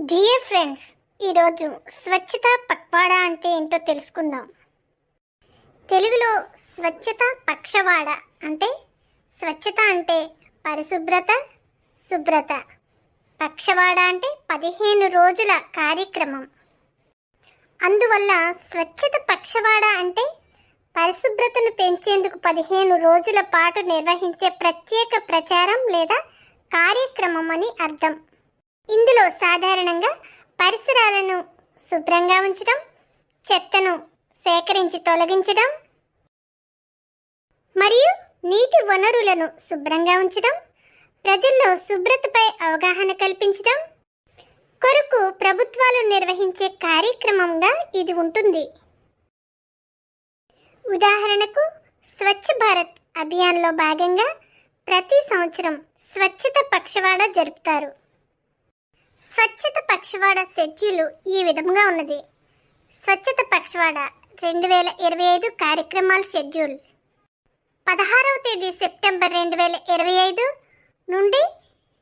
Dear friends, ఈరోజు స్వచ్ఛత పక్వాడా అంటే ఏంటో తెలుసుకుందాం. తెలుగులో స్వచ్ఛత పక్షవాడ అంటే స్వచ్ఛత అంటే పరిశుభ్రత, శుభ్రత. పక్షవాడ అంటే 15 రోజుల కార్యక్రమం. అందువల్ల స్వచ్ఛత పక్షవాడ అంటే పరిశుభ్రతను పెంచేందుకు 15 రోజుల పాటు నిర్వహించే ప్రత్యేక ప్రచారం లేదా కార్యక్రమం అని అర్థం. ఇందులో సాధారణంగా పరిసరాలను శుభ్రంగా ఉంచడం, చెత్తను సేకరించి తొలగించడం మరియు నీటి వనరులను శుభ్రంగా ఉంచడం, ప్రజల్లో శుభ్రతపై అవగాహన కల్పించడం కొరకు ప్రభుత్వాలు నిర్వహించే కార్యక్రమంగా ఇది ఉంటుంది. ఉదాహరణకు స్వచ్ఛ భారత్ అభియాన్లో భాగంగా ప్రతి సంవత్సరం స్వచ్ఛత పక్షవాడ జరుపుతారు. స్వచ్ఛత పక్షవాడ షెడ్యూల్ ఈ విధంగా ఉన్నది. స్వచ్ఛత పక్షవాడ 2025 కార్యక్రమాల షెడ్యూల్ 16వ తేదీ సెప్టెంబర్ 2025 నుండి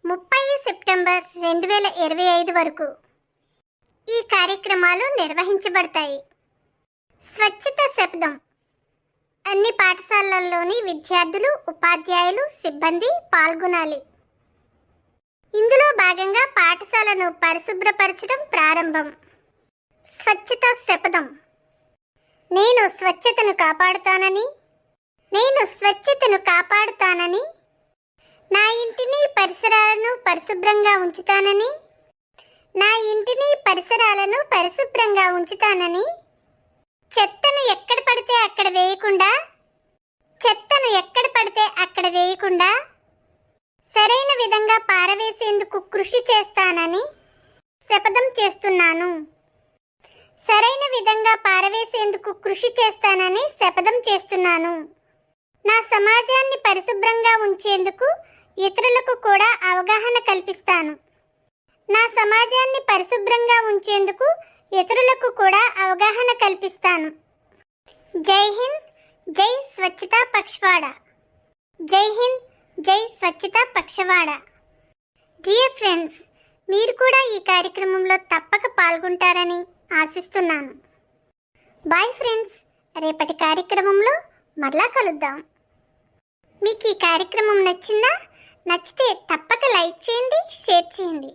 30 సెప్టెంబర్ 2025 వరకు ఈ కార్యక్రమాలు నిర్వహించబడతాయి. స్వచ్ఛత శపథం అన్ని పాఠశాలల్లోని విద్యార్థులు, ఉపాధ్యాయులు, సిబ్బంది పాల్గొనాలి. ఇందులో భాగంగా పాఠశాలను పరిశుభ్రపరచడం ప్రారంభం. స్వచ్ఛత శపథం. నేను స్వచ్ఛతను కాపాడుతానని, నా ఇంటిని పరిసరాలను పరిశుభ్రంగా ఉంచుతానని, చెత్తను ఎక్కడ పడితే అక్కడ వేయకుండా సరైన విధంగా పారవేసేందుకు కృషి చేస్తానని శపథం చేస్తున్నాను. నా సమాజాన్ని పరిశుభ్రంగా ఉంచేందుకు ఇతరులకు కూడా అవగాహన కల్పిస్తాను. జై హింద్, జై స్వచ్ఛత పక్షవాడ. జై హింద్, జై స్వచ్ఛత పక్షవాడ. డియర్ ఫ్రెండ్స్, మీరు కూడా ఈ కార్యక్రమంలో తప్పక పాల్గొంటారని ఆశిస్తున్నాను. బాయ్ ఫ్రెండ్స్, రేపటి కార్యక్రమంలో మరలా కలుద్దాం. మీకు ఈ కార్యక్రమం నచ్చితే తప్పక లైక్ చేయండి, షేర్ చేయండి.